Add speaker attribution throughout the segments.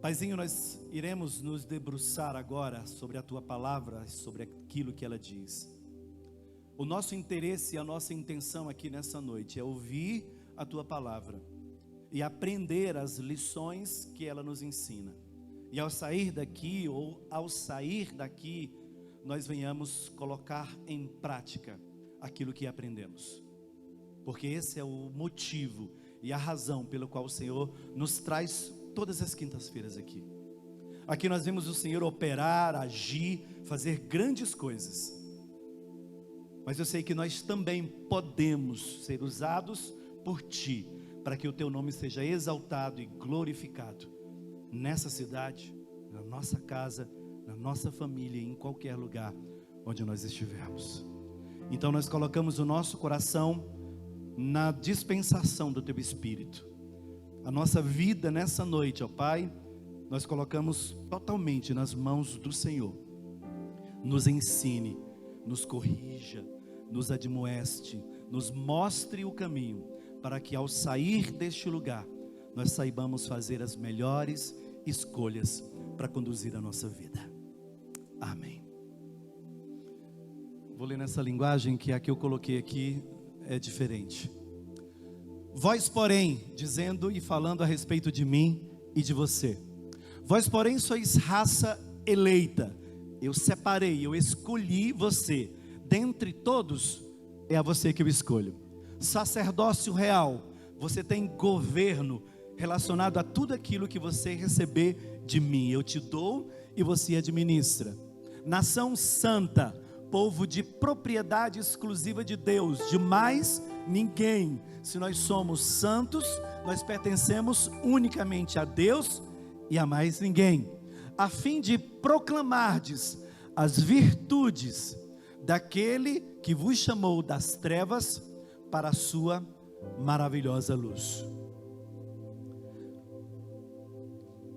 Speaker 1: Paizinho, nós iremos nos debruçar agora sobre a Tua palavra, sobre aquilo que ela diz. O nosso interesse e a nossa intenção aqui nessa noite é ouvir a Tua palavra e aprender as lições que ela nos ensina. E ao sair daqui, nós venhamos colocar em prática aquilo que aprendemos. Porque esse é o motivo e a razão pelo qual o Senhor nos traz todas as quintas-feiras aqui. Aqui nós vemos o Senhor operar, agir, fazer grandes coisas. Mas eu sei que nós também podemos ser usados por Ti, para que o Teu nome seja exaltado e glorificado nessa cidade, na nossa casa, na nossa família, em qualquer lugar onde nós estivermos. Então nós colocamos o nosso coração na dispensação do Teu Espírito. A nossa vida nessa noite, ó Pai, nós colocamos totalmente nas mãos do Senhor. Nos ensine, nos corrija, nos admoeste, nos mostre o caminho, para que ao sair deste lugar, nós saibamos fazer as melhores escolhas para conduzir a nossa vida. Amém. Vou ler nessa linguagem que a que eu coloquei aqui é diferente. Vós, porém, dizendo e falando a respeito de mim e de você. Vós, porém, sois raça eleita. Eu separei, eu escolhi você. Dentre todos, é a você que eu escolho. Sacerdócio real. Você tem governo relacionado a tudo aquilo que você receber de mim. Eu te dou e você administra. Nação santa, povo de propriedade exclusiva de Deus, de mais ninguém. Se nós somos santos, nós pertencemos unicamente a Deus e a mais ninguém, a fim de proclamardes as virtudes daquele que vos chamou das trevas para a sua maravilhosa luz.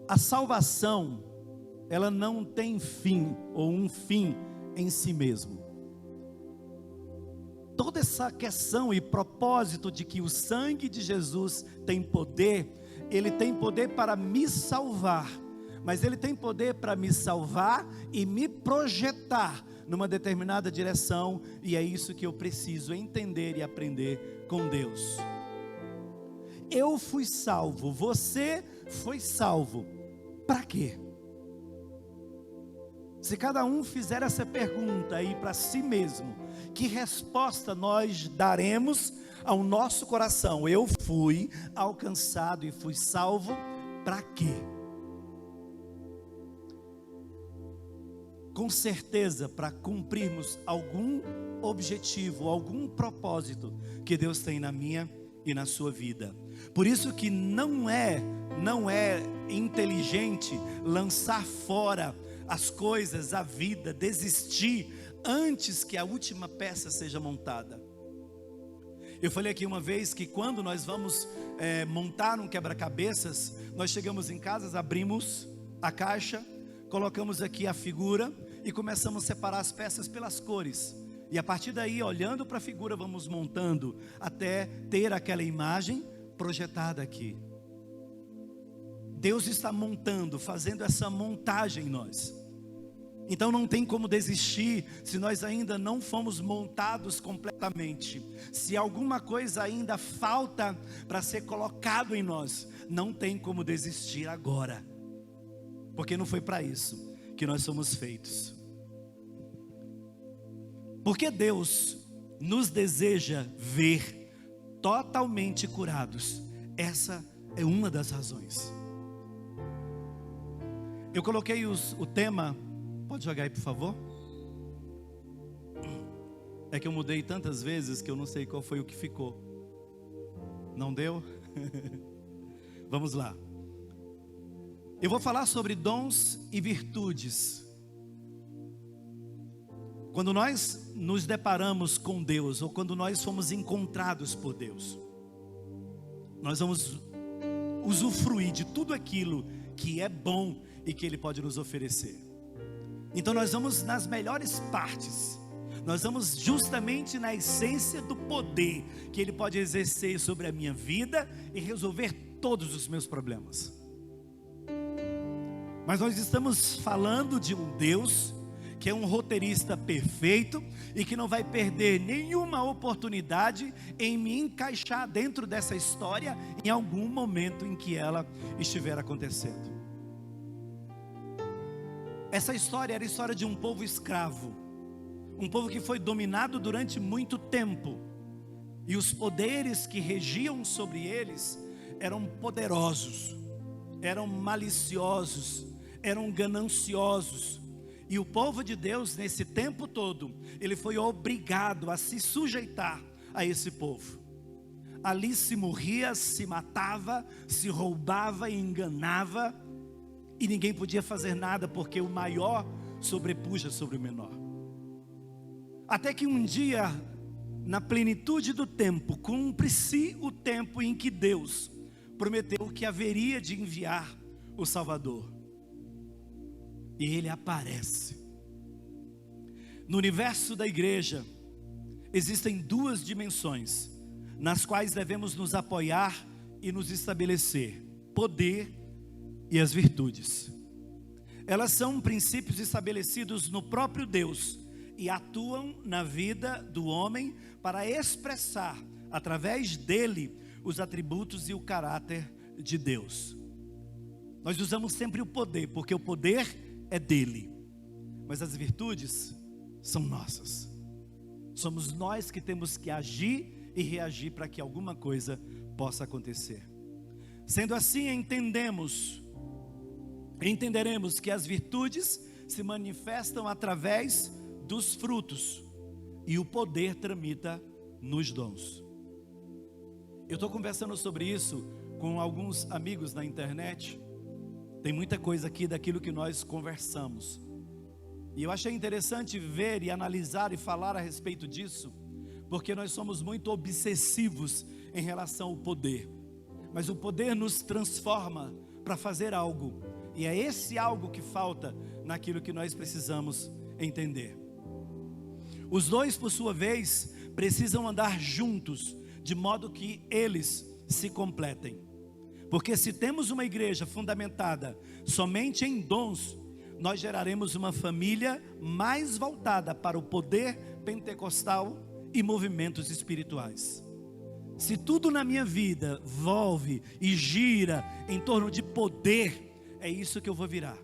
Speaker 1: A salvação, ela não tem fim ou um fim em si mesmo. Toda essa questão e propósito de que o sangue de Jesus tem poder, ele tem poder para me salvar, mas ele tem poder para me salvar e me projetar numa determinada direção, e é isso que eu preciso entender e aprender com Deus. Eu fui salvo, você foi salvo, para quê? Se cada um fizer essa pergunta aí para si mesmo, que resposta nós daremos ao nosso coração? Eu fui alcançado e fui salvo para quê? Com certeza para cumprirmos algum objetivo, algum propósito que Deus tem na minha e na sua vida. Por isso que não é inteligente lançar fora as coisas, a vida, desistir antes que a última peça seja montada. Eu falei aqui uma vez que quando nós vamos montar um quebra-cabeças, nós chegamos em casa, abrimos a caixa, colocamos aqui a figura e começamos a separar as peças pelas cores. E a partir daí, olhando para a figura, vamos montando até ter aquela imagem projetada aqui. Deus está montando, fazendo essa montagem em nós. Então não tem como desistir se nós ainda não fomos montados completamente. Se alguma coisa ainda falta para ser colocado em nós, não tem como desistir agora. Porque não foi para isso que nós somos feitos. Porque Deus nos deseja ver totalmente curados. Essa é uma das razões. Eu coloquei o tema. Pode jogar aí, por favor? É que eu mudei tantas vezes que eu não sei qual foi o que ficou. Não deu? Vamos lá. Eu vou falar sobre dons e virtudes. Quando nós nos deparamos com Deus, ou quando nós fomos encontrados por Deus, nós vamos usufruir de tudo aquilo que é bom e que Ele pode nos oferecer. Então nós vamos nas melhores partes, nós vamos justamente na essência do poder que Ele pode exercer sobre a minha vida e resolver todos os meus problemas. Mas nós estamos falando de um Deus que é um roteirista perfeito e que não vai perder nenhuma oportunidade em me encaixar dentro dessa história em algum momento em que ela estiver acontecendo. Essa história era a história de um povo escravo, um povo que foi dominado durante muito tempo, e os poderes que regiam sobre eles eram poderosos, eram maliciosos, eram gananciosos. E o povo de Deus, nesse tempo todo, ele foi obrigado a se sujeitar a esse povo. Ali se morria, se matava, se roubava e enganava, e ninguém podia fazer nada, porque o maior sobrepuja sobre o menor. Até que um dia, na plenitude do tempo, cumpre-se o tempo em que Deus prometeu que haveria de enviar o Salvador. E ele aparece. No universo da igreja, existem duas dimensões, nas quais devemos nos apoiar e nos estabelecer: poder e as virtudes. Elas são princípios estabelecidos no próprio Deus e atuam na vida do homem para expressar, através dele, os atributos e o caráter de Deus. Nós usamos sempre o poder, porque o poder é dele, mas as virtudes são nossas. Somos nós que temos que agir e reagir para que alguma coisa possa acontecer. Sendo assim, entenderemos que as virtudes se manifestam através dos frutos, e o poder tramita nos dons. Eu estou conversando sobre isso com alguns amigos na internet. Tem muita coisa aqui daquilo que nós conversamos, e eu achei interessante ver e analisar e falar a respeito disso, porque nós somos muito obsessivos em relação ao poder. Mas o poder nos transforma para fazer algo, e é esse algo que falta naquilo que nós precisamos entender. Os dois, por sua vez, precisam andar juntos, de modo que eles se completem. Porque se temos uma igreja fundamentada somente em dons, nós geraremos uma família mais voltada para o poder pentecostal e movimentos espirituais. Se tudo na minha vida volve e gira em torno de poder, é isso que eu vou virar.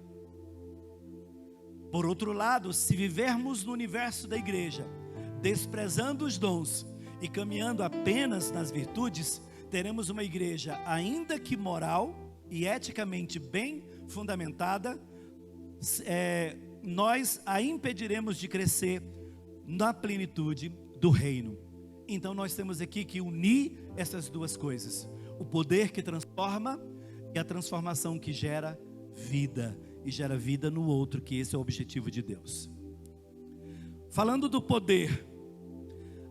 Speaker 1: Por outro lado, se vivermos no universo da igreja, desprezando os dons e caminhando apenas nas virtudes, teremos uma igreja, ainda que moral e eticamente bem fundamentada, nós a impediremos de crescer na plenitude do reino. Então nós temos aqui que unir essas duas coisas: o poder que transforma e a transformação que gera vida, e gera vida no outro, que esse é o objetivo de Deus. Falando do poder,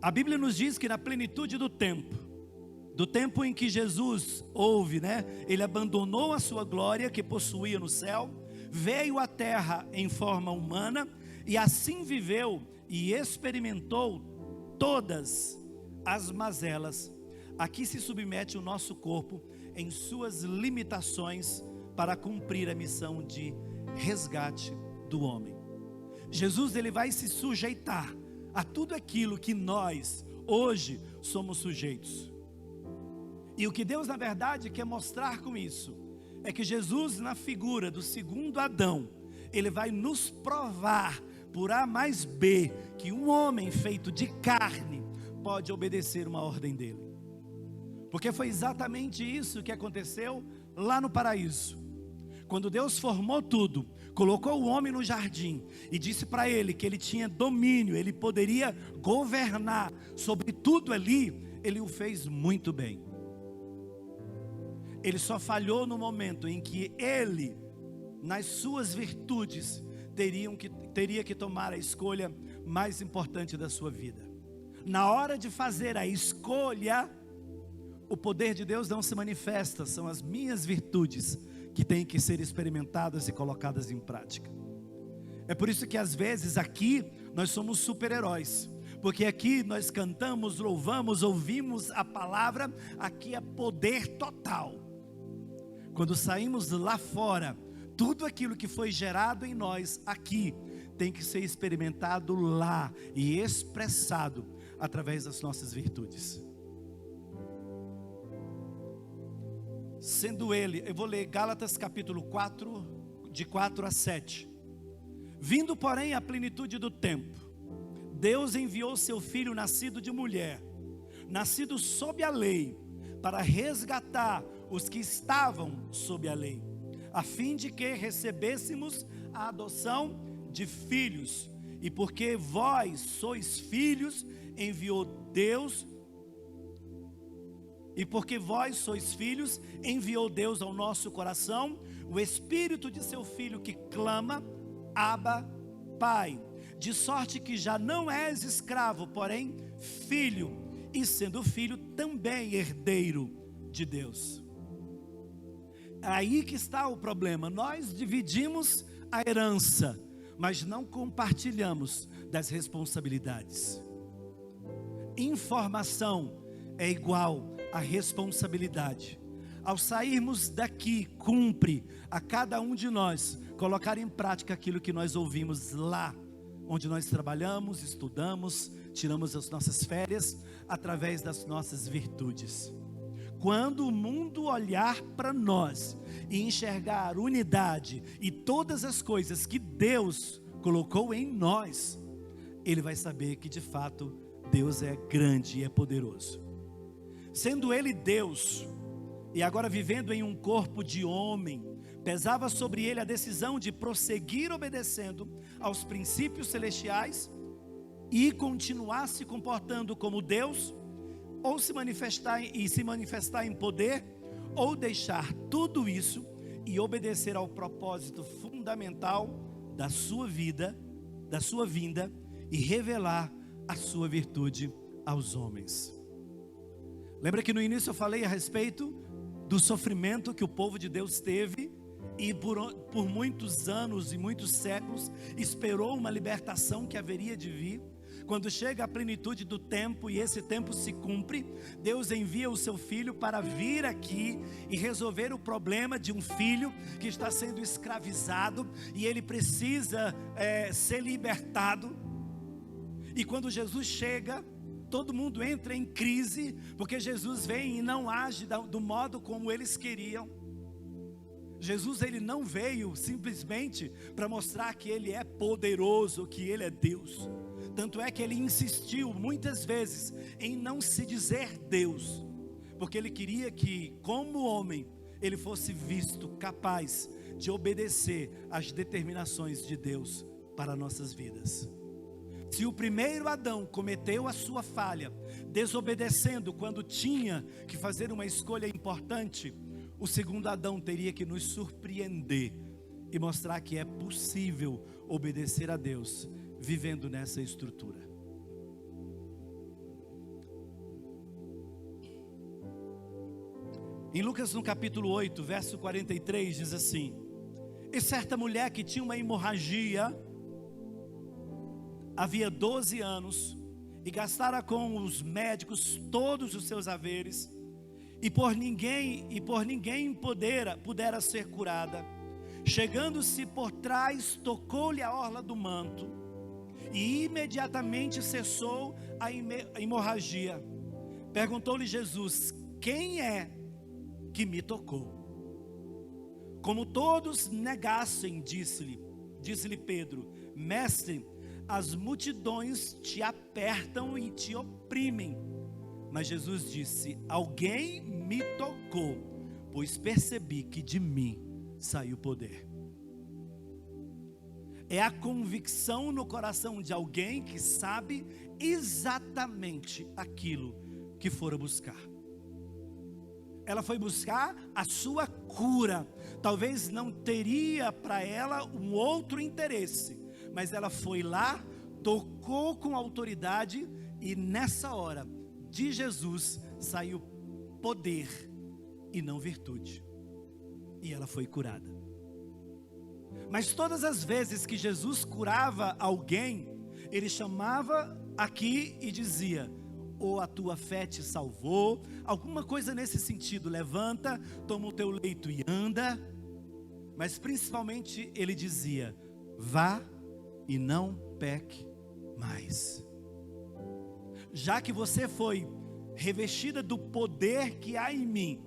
Speaker 1: a Bíblia nos diz que na plenitude do tempo em que Jesus ele abandonou a sua glória que possuía no céu, veio à terra em forma humana, e assim viveu e experimentou todas as mazelas a que se submete o nosso corpo em suas limitações, para cumprir a missão de resgate do homem. Jesus, ele vai se sujeitar a tudo aquilo que nós hoje somos sujeitos. E o que Deus na verdade quer mostrar com isso é que Jesus, na figura do segundo Adão, ele vai nos provar por A mais B que um homem feito de carne pode obedecer uma ordem dele. Porque foi exatamente isso que aconteceu lá no paraíso. Quando Deus formou tudo, colocou o homem no jardim e disse para ele que ele tinha domínio, ele poderia governar sobre tudo ali, ele o fez muito bem. Ele só falhou no momento em que ele, nas suas virtudes, teria que tomar a escolha mais importante da sua vida. Na hora de fazer a escolha, o poder de Deus não se manifesta, são as minhas virtudes que têm que ser experimentadas e colocadas em prática. É por isso que às vezes aqui nós somos super-heróis, porque aqui nós cantamos, louvamos, ouvimos a palavra, aqui é poder total. Quando saímos lá fora, tudo aquilo que foi gerado em nós aqui tem que ser experimentado lá e expressado através das nossas virtudes. Sendo ele, eu vou ler Gálatas capítulo 4, de 4 a 7. Vindo, porém, à plenitude do tempo, Deus enviou seu Filho nascido de mulher, nascido sob a lei, para resgatar os que estavam sob a lei, a fim de que recebêssemos a adoção de filhos. E porque vós sois filhos, enviou Deus. E porque vós sois filhos, enviou Deus ao nosso coração o Espírito de seu Filho que clama, Abba, Pai. De sorte que já não és escravo, porém filho, e sendo filho também herdeiro de Deus. Aí que está o problema. Nós dividimos a herança, mas não compartilhamos das responsabilidades. Informação é igual a responsabilidade. Ao sairmos daqui, cumpre a cada um de nós colocar em prática aquilo que nós ouvimos lá, onde nós trabalhamos, estudamos, tiramos as nossas férias, através das nossas virtudes. Quando o mundo olhar para nós e enxergar unidade e todas as coisas que Deus colocou em nós, ele vai saber que de fato Deus é grande e é poderoso. Sendo ele Deus, e agora vivendo em um corpo de homem, pesava sobre ele a decisão de prosseguir obedecendo aos princípios celestiais e continuar se comportando como Deus, ou se manifestar em poder, ou deixar tudo isso e obedecer ao propósito fundamental da sua vida, da sua vinda, e revelar a sua virtude aos homens. Lembra que no início eu falei a respeito do sofrimento que o povo de Deus teve e por muitos anos e muitos séculos esperou uma libertação que haveria de vir. Quando chega a plenitude do tempo e esse tempo se cumpre, Deus envia o seu filho para vir aqui e resolver o problema de um filho que está sendo escravizado e ele precisa ser libertado. E quando Jesus chega, todo mundo entra em crise, porque Jesus vem e não age do modo como eles queriam. Jesus, ele não veio simplesmente para mostrar que ele é poderoso, que ele é Deus. Tanto é que ele insistiu muitas vezes em não se dizer Deus, porque ele queria que, como homem, ele fosse visto capaz de obedecer às determinações de Deus para nossas vidas. Se o primeiro Adão cometeu a sua falha, desobedecendo quando tinha que fazer uma escolha importante, o segundo Adão teria que nos surpreender e mostrar que é possível obedecer a Deus vivendo nessa estrutura. Em Lucas no capítulo 8, verso 43, diz assim: e certa mulher que tinha uma hemorragia, havia 12 anos, e gastara com os médicos todos os seus haveres, e por ninguém pudera ser curada. Chegando-se por trás, tocou-lhe a orla do manto, e imediatamente cessou a hemorragia. Perguntou-lhe Jesus: quem é que me tocou? Como todos negassem, disse-lhe Pedro: mestre, as multidões te apertam e te oprimem. Mas Jesus disse: alguém me tocou, pois percebi que de mim saiu poder. É a convicção no coração de alguém que sabe exatamente aquilo que fora buscar. Ela foi buscar a sua cura. Talvez não teria para ela um outro interesse, mas ela foi lá, tocou com autoridade, e nessa hora de Jesus saiu poder e não virtude, e ela foi curada. Mas todas as vezes que Jesus curava alguém, ele chamava aqui e dizia: ou a tua fé te salvou, alguma coisa nesse sentido, levanta, toma o teu leito e anda. mas principalmente ele dizia: vá e não peque mais. Já que você foi revestida do poder que há em mim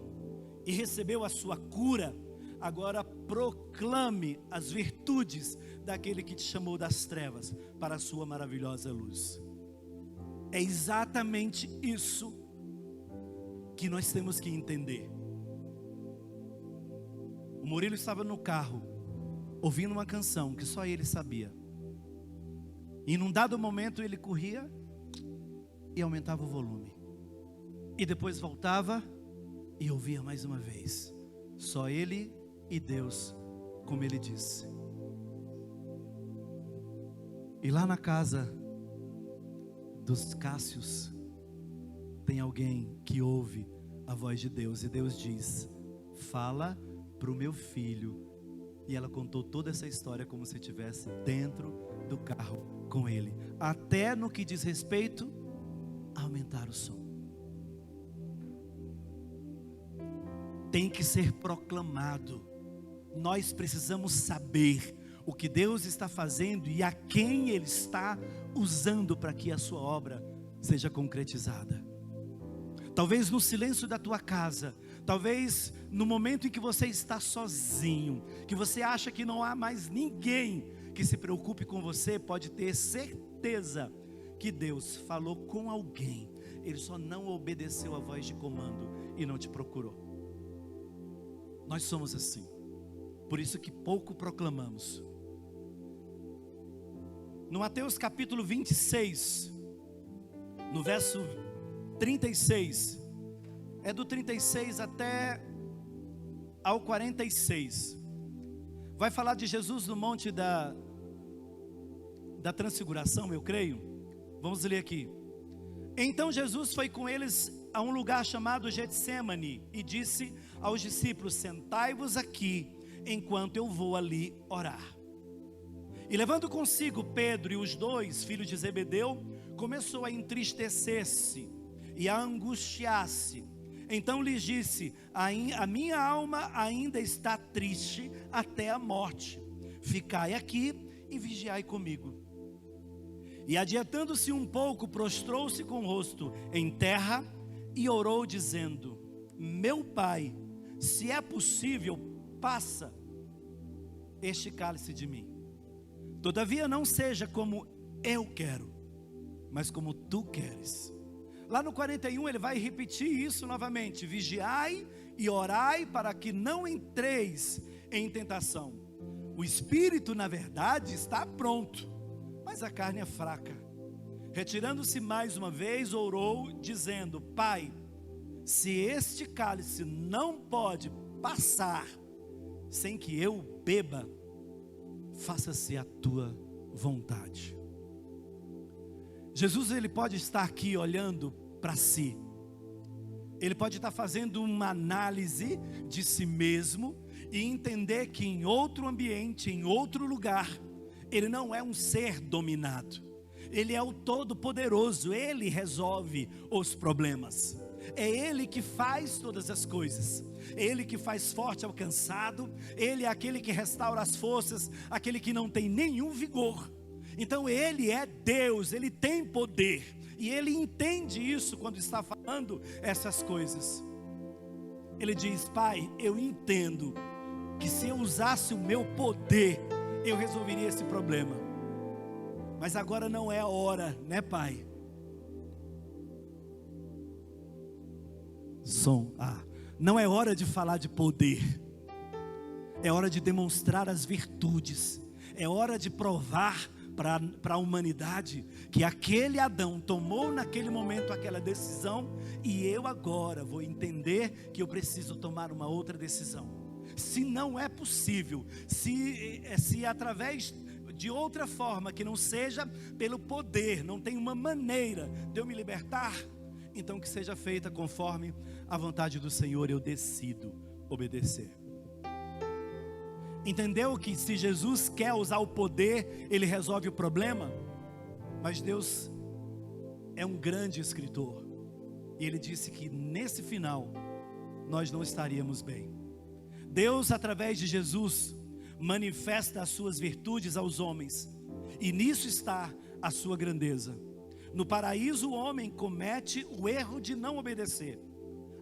Speaker 1: e recebeu a sua cura, agora proclame as virtudes daquele que te chamou das trevas para a sua maravilhosa luz. É exatamente isso que nós temos que entender. O Murilo estava no carro, ouvindo uma canção que só ele sabia. E num dado momento ele corria e aumentava o volume. E depois voltava e ouvia mais uma vez. Só ele e Deus, como ele disse. E lá na casa dos Cássios, tem alguém que ouve a voz de Deus. E Deus diz: fala para o meu filho. E ela contou toda essa história como se estivesse dentro do carro com ele. Até no que diz respeito a aumentar o som. Tem que ser proclamado. Nós precisamos saber o que Deus está fazendo e a quem Ele está usando para que a sua obra seja concretizada. Talvez no silêncio da tua casa, talvez no momento em que você está sozinho, que você acha que não há mais ninguém que se preocupe com você, pode ter certeza que Deus falou com alguém. Ele só não obedeceu a voz de comando e não te procurou. Nós somos assim, por isso que pouco proclamamos. No Mateus capítulo 26, no verso 36, é do 36 até ao 46, vai falar de Jesus no monte da transfiguração, eu creio. Vamos ler aqui. Então Jesus foi com eles a um lugar chamado Getsêmani e disse aos discípulos: sentai-vos aqui, enquanto eu vou ali orar. E levando consigo Pedro e os dois filhos de Zebedeu, começou a entristecer-se e a angustiar-se. Então lhes disse: a minha alma ainda está triste até a morte. Ficai aqui e vigiai comigo. E adiantando-se um pouco, prostrou-se com o rosto em terra e orou dizendo: meu pai, se é possível, passa este cálice de mim. Todavia não seja como eu quero, mas como tu queres. Lá no 41 ele vai repetir isso novamente: vigiai e orai para que não entreis em tentação. O espírito na verdade está pronto, mas a carne é fraca. Retirando-se mais uma vez, orou dizendo: pai, se este cálice não pode passar sem que eu beba, faça-se a tua vontade. Jesus, ele pode estar aqui olhando para si. Ele pode estar fazendo uma análise de si mesmo e entender que em outro ambiente, em outro lugar, ele não é um ser dominado. Ele é o Todo-Poderoso. Ele resolve os problemas. É Ele que faz todas as coisas. É Ele que faz forte ao cansado. Ele é aquele que restaura as forças, aquele que não tem nenhum vigor. Então Ele é Deus, Ele tem poder. E Ele entende isso quando está falando essas coisas. Ele diz: pai, eu entendo que se eu usasse o meu poder, eu resolveria esse problema. Mas agora não é a hora, né, pai? Não é hora de falar de poder. É hora de demonstrar as virtudes. É hora de provar para a humanidade que aquele Adão tomou naquele momento aquela decisão, e eu agora vou entender que eu preciso tomar uma outra decisão. Se não é possível, se através de outra forma, que não seja pelo poder, não tem uma maneira de eu me libertar, então que seja feita conforme a vontade do Senhor. Eu decido obedecer. Entendeu que se Jesus quer usar o poder, Ele resolve o problema? Mas Deus é um grande escritor, e Ele disse que nesse final nós não estaríamos bem. Deus, através de Jesus, manifesta as suas virtudes aos homens, e nisso está a sua grandeza. No paraíso o homem comete o erro de não obedecer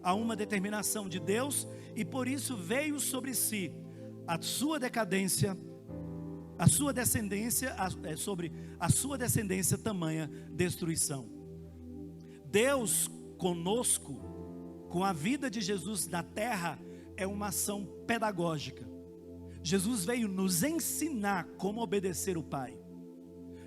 Speaker 1: a uma determinação de Deus, e por isso veio sobre si a sua decadência, sobre a sua descendência tamanha destruição. Deus conosco, com a vida de Jesus na terra, é uma ação pedagógica. Jesus veio nos ensinar como obedecer o Pai.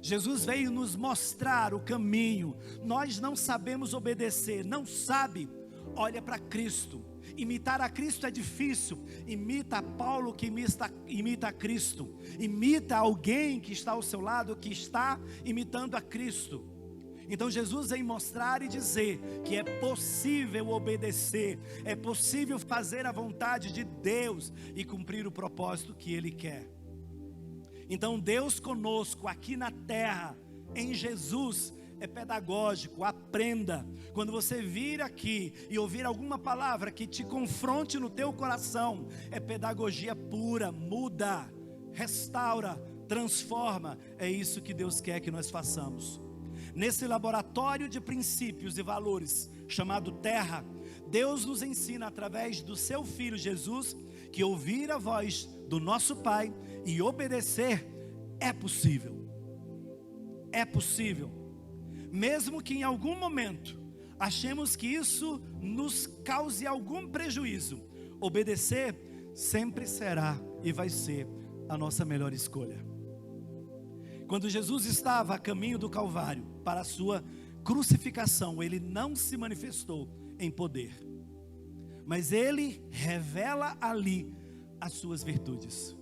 Speaker 1: Jesus veio nos mostrar o caminho. Nós não sabemos obedecer, não sabe? Olha para Cristo. Imitar a Cristo é difícil. Imita a Paulo que imita a Cristo. Imita alguém que está ao seu lado, que está imitando a Cristo. Então Jesus vem mostrar e dizer que é possível obedecer, é possível fazer a vontade de Deus e cumprir o propósito que Ele quer. Então Deus conosco aqui na terra, em Jesus, é pedagógico. Aprenda. Quando você vir aqui e ouvir alguma palavra que te confronte no teu coração, é pedagogia pura. Muda, restaura, transforma. É isso que Deus quer que nós façamos. Nesse laboratório de princípios e valores chamado terra, Deus nos ensina através do seu Filho Jesus que ouvir a voz do nosso Pai e obedecer é possível. É possível. Mesmo que em algum momento achemos que isso nos cause algum prejuízo, obedecer sempre será e vai ser a nossa melhor escolha. Quando Jesus estava a caminho do Calvário para a sua crucificação, Ele não se manifestou em poder, mas Ele revela ali as suas virtudes.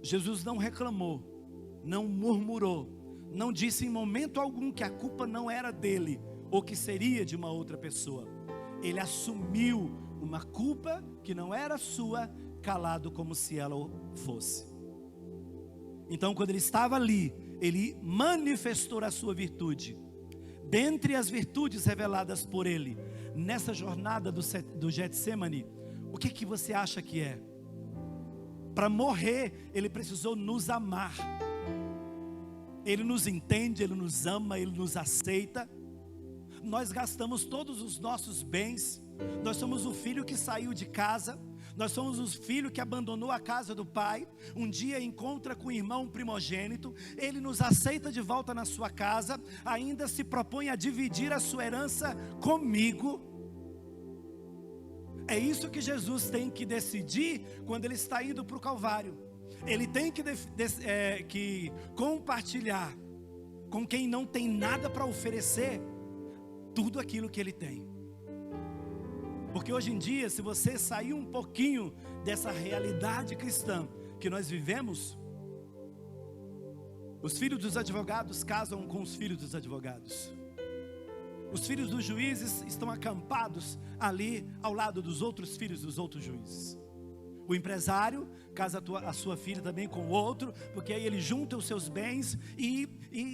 Speaker 1: Jesus não reclamou, não murmurou, não disse em momento algum que a culpa não era dele, ou que seria de uma outra pessoa. Ele assumiu uma culpa que não era sua, calado como se ela fosse. Então quando ele estava ali, ele manifestou a sua virtude. Dentre as virtudes reveladas por ele, nessa jornada do Getsemane, o que você acha que é? Para morrer, ele precisou nos amar. Ele nos entende, Ele nos ama, Ele nos aceita. Nós gastamos todos os nossos bens. Nós somos o filho que saiu de casa. Nós somos o filho que abandonou a casa do pai. Um dia encontra com o irmão primogênito. Ele nos aceita de volta na sua casa. Ainda se propõe a dividir a sua herança comigo. É isso que Jesus tem que decidir quando Ele está indo para o Calvário. Ele tem que compartilhar com quem não tem nada para oferecer tudo aquilo que ele tem. Porque hoje em dia, se você sair um pouquinho dessa realidade cristã que nós vivemos, os filhos dos advogados casam com os filhos dos advogados. Os filhos dos juízes estão acampados ali ao lado dos outros filhos dos outros juízes. O empresário casa a sua filha também com o outro, porque aí ele junta os seus bens e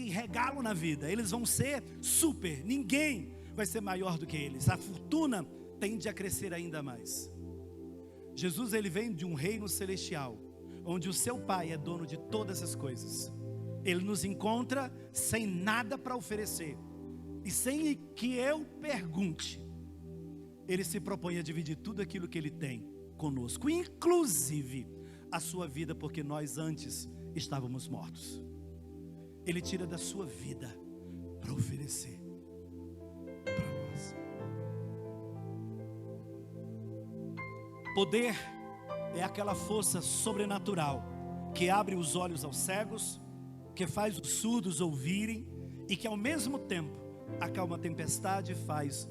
Speaker 1: regalam na vida. Eles vão ser super, ninguém vai ser maior do que eles. A fortuna tende a crescer ainda mais. Jesus, ele vem de um reino celestial, onde o seu Pai é dono de todas as coisas. Ele nos encontra sem nada para oferecer, e sem que eu pergunte, Ele se propõe a dividir tudo aquilo que Ele tem conosco, inclusive a sua vida, porque nós antes estávamos mortos. Ele tira da sua vida para oferecer para nós. Poder é aquela força sobrenatural que abre os olhos aos cegos, que faz os surdos ouvirem e que ao mesmo tempo acalma a tempestade e faz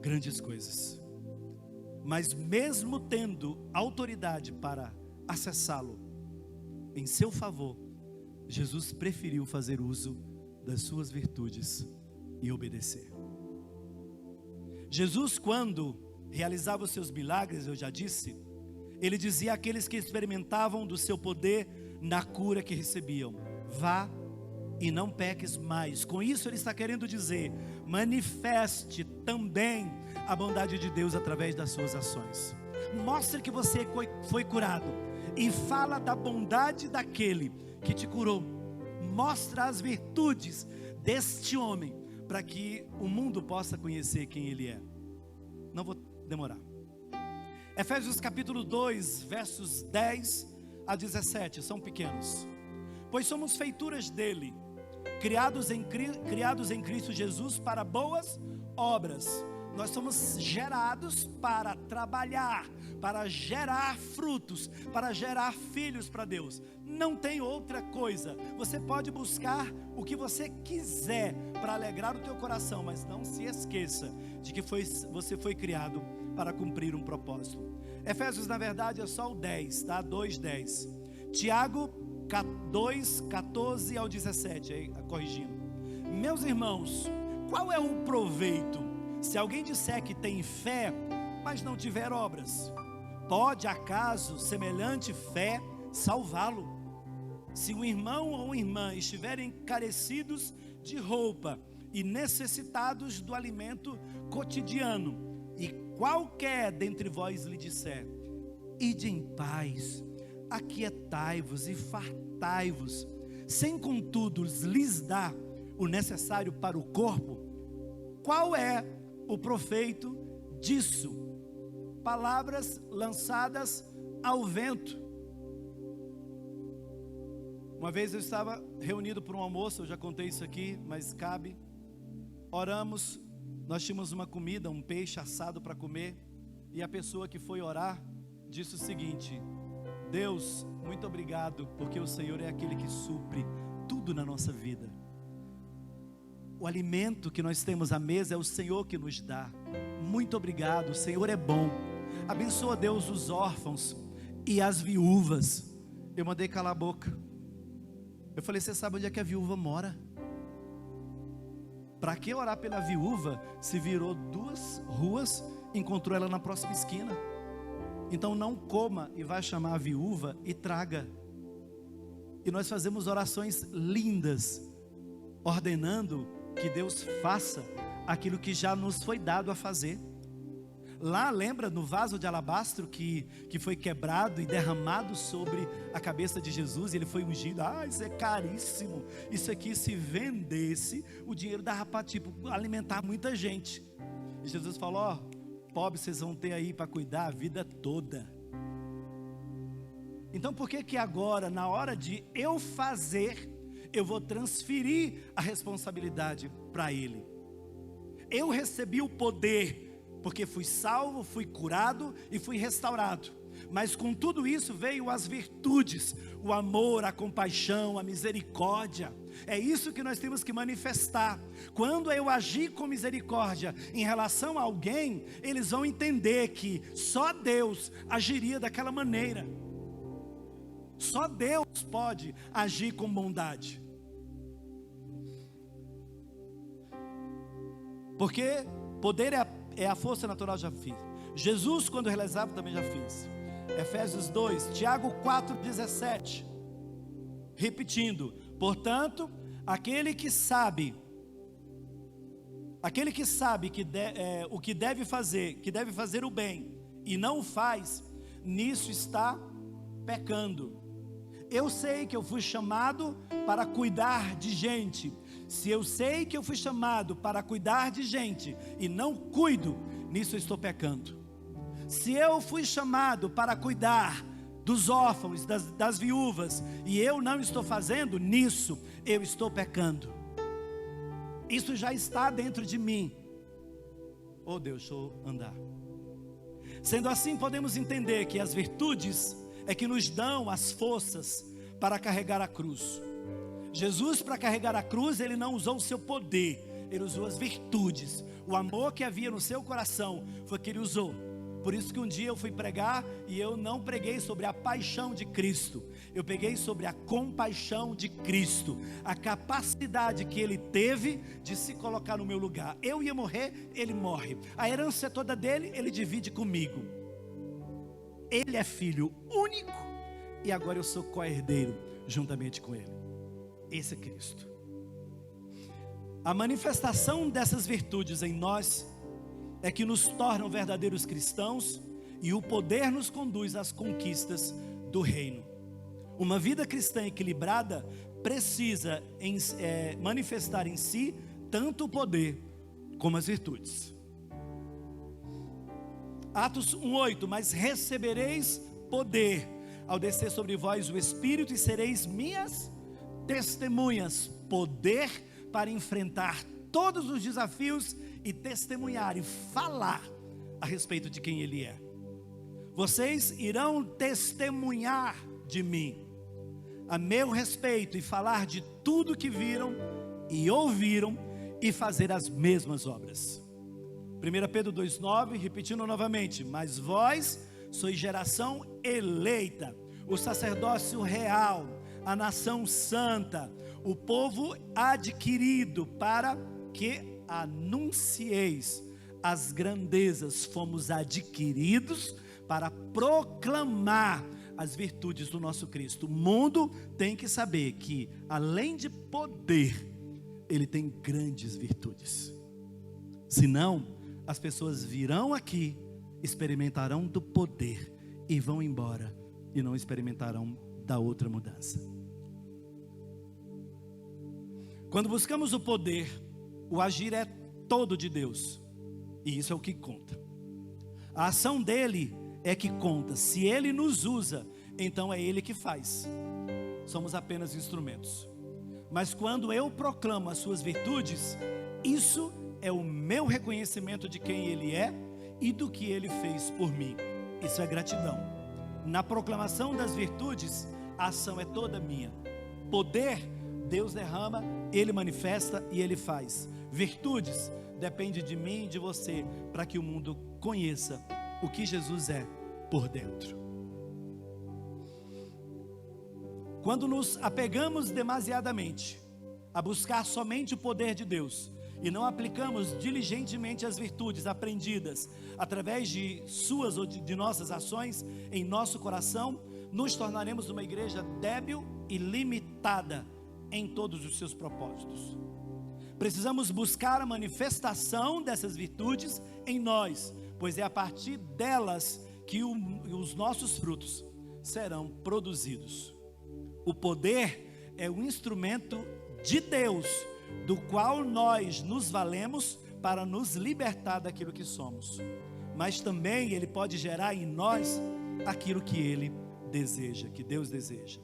Speaker 1: grandes coisas. Mas mesmo tendo autoridade para acessá-lo em seu favor, Jesus preferiu fazer uso das suas virtudes e obedecer. Jesus, quando realizava os seus milagres, eu já disse, ele dizia àqueles que experimentavam do seu poder na cura que recebiam: vá e não peques mais. Com isso ele está querendo dizer: manifeste também a bondade de Deus através das suas ações. Mostre que você foi curado. e fala da bondade daquele que te curou. Mostra as virtudes deste homem, para que o mundo possa conhecer quem ele é. Não vou demorar. Efésios capítulo 2, versos 10 a 17, são pequenos. Pois somos feituras dele, criados em Cristo Jesus para boas obras. Nós somos gerados para trabalhar, para gerar frutos, para gerar filhos para Deus. Não tem outra coisa. Você pode buscar o que você quiser para alegrar o teu coração, mas não se esqueça de que você foi criado para cumprir um propósito. Efésios, na verdade, é só o 10, tá? 2:10. Tiago 2, 14 ao 17, aí, corrigindo. Meus irmãos, qual é o proveito se alguém disser que tem fé, mas não tiver obras? Pode acaso semelhante fé salvá-lo? Se um irmão ou uma irmã estiverem carecidos de roupa e necessitados do alimento cotidiano, e qualquer dentre vós lhe disser: ide em paz, aquietai-vos e fartai-vos, sem contudo lhes dar o necessário para o corpo, qual é o proveito disso? Palavras lançadas ao vento. Uma vez eu estava reunido para um almoço, eu já contei isso aqui, mas cabe. Oramos, nós tínhamos uma comida, um peixe assado para comer, e a pessoa que foi orar disse o seguinte: Deus, muito obrigado, porque o Senhor é aquele que supre tudo na nossa vida. O alimento que nós temos à mesa é o Senhor que nos dá. Muito obrigado, o Senhor é bom. Abençoa, Deus, os órfãos e as viúvas. Eu mandei calar a boca. Eu falei: você sabe onde é que a viúva mora? Para que orar pela viúva se virou 2 ruas, encontrou ela na próxima esquina? Então não coma e vai chamar a viúva e traga. E nós fazemos orações lindas, ordenando que Deus faça aquilo que já nos foi dado a fazer. Lá, lembra no vaso de alabastro que foi quebrado e derramado sobre a cabeça de Jesus, e ele foi ungido? Isso é caríssimo. Isso aqui, se vendesse, o dinheiro dava para alimentar muita gente. E Jesus falou: pobres vocês vão ter aí para cuidar a vida toda. Então por que agora, na hora de eu fazer, eu vou transferir a responsabilidade para Ele? Eu recebi o poder, porque fui salvo, fui curado e fui restaurado. Mas com tudo isso veio as virtudes, o amor, a compaixão, a misericórdia. É isso que nós temos que manifestar. Quando eu agir com misericórdia em relação a alguém, eles vão entender que só Deus agiria daquela maneira. Só Deus pode agir com bondade. Porque poder é a força natural, já fiz. Jesus, quando realizava, também já fiz. Efésios 2, Tiago 4:17. Repetindo: portanto, aquele que sabe o que deve fazer o bem e não o faz, nisso está pecando. Eu sei que eu fui chamado para cuidar de gente. Se eu sei que eu fui chamado para cuidar de gente e não cuido, nisso eu estou pecando. Se eu fui chamado para cuidar dos órfãos, das viúvas, e eu não estou fazendo, nisso eu estou pecando. Isso já está dentro de mim. Oh Deus, deixa eu andar. Sendo assim, podemos entender que as virtudes é que nos dão as forças para carregar a cruz. Jesus, para carregar a cruz, ele não usou o seu poder, ele usou as virtudes. O amor que havia no seu coração foi que ele usou. Por isso que um dia eu fui pregar e eu não preguei sobre a paixão de Cristo, eu peguei sobre a compaixão de Cristo, a capacidade que ele teve de se colocar no meu lugar. Eu ia morrer, ele morre. A herança é toda dele, ele divide comigo. Ele é filho único e agora eu sou co-herdeiro juntamente com ele. Esse é Cristo. A manifestação dessas virtudes em nós é que nos tornam verdadeiros cristãos, e o poder nos conduz às conquistas do reino. Uma vida cristã equilibrada precisa manifestar em si tanto o poder como as virtudes. Atos 1:8, mas recebereis poder ao descer sobre vós o Espírito e sereis minhas testemunhas. Poder para enfrentar todos os desafios e testemunhar e falar a respeito de quem Ele é. Vocês irão testemunhar de mim a meu respeito e falar de tudo que viram e ouviram e fazer as mesmas obras. 1 Pedro 2:9, repetindo novamente, mas vós sois geração eleita, o sacerdócio real, a nação santa, o povo adquirido, para que anuncieis as grandezas. Fomos adquiridos para proclamar as virtudes do nosso Cristo. O mundo tem que saber que, além de poder, Ele tem grandes virtudes. Senão, as pessoas virão aqui, experimentarão do poder e vão embora, e não experimentarão da outra mudança. Quando buscamos o poder, o agir é todo de Deus, e isso é o que conta. A ação dele é que conta. Se Ele nos usa, então é Ele que faz. Somos apenas instrumentos. Mas quando eu proclamo as suas virtudes, isso é o meu reconhecimento de quem Ele é e do que Ele fez por mim. Isso é gratidão. Na proclamação das virtudes, a ação é toda minha. Poder, Deus derrama, Ele manifesta e Ele faz. Virtudes, depende de mim e de você, para que o mundo conheça o que Jesus é por dentro. Quando nos apegamos demasiadamente a buscar somente o poder de Deus e não aplicamos diligentemente as virtudes aprendidas através de suas ou de nossas ações em nosso coração, nos tornaremos uma igreja débil e limitada em todos os seus propósitos. Precisamos buscar a manifestação dessas virtudes em nós, pois é a partir delas que os nossos frutos serão produzidos. O poder é o instrumento de Deus, do qual nós nos valemos para nos libertar daquilo que somos. Mas também Ele pode gerar em nós aquilo que Ele deseja, que Deus deseja.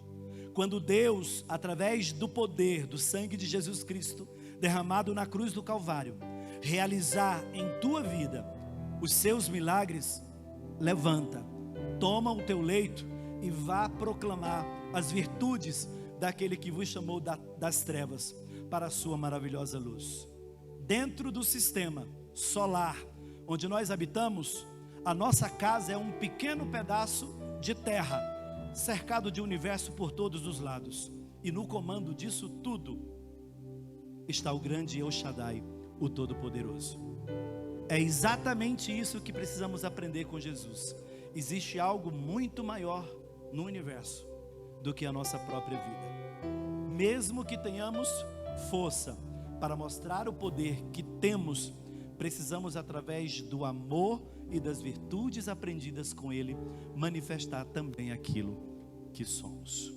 Speaker 1: Quando Deus, através do poder do sangue de Jesus Cristo, derramado na cruz do Calvário, realizar em tua vida os seus milagres, levanta, toma o teu leito e vá proclamar as virtudes daquele que vos chamou das trevas para a sua maravilhosa luz. Dentro do sistema solar onde nós habitamos, a nossa casa é um pequeno pedaço de terra, cercado de universo por todos os lados, e no comando disso tudo está o grande El Shaddai, o Todo-Poderoso. É exatamente isso que precisamos aprender com Jesus. Existe algo muito maior no universo do que a nossa própria vida. Mesmo que tenhamos força para mostrar o poder que temos, precisamos, através do amor e das virtudes aprendidas com Ele, manifestar também aquilo que somos.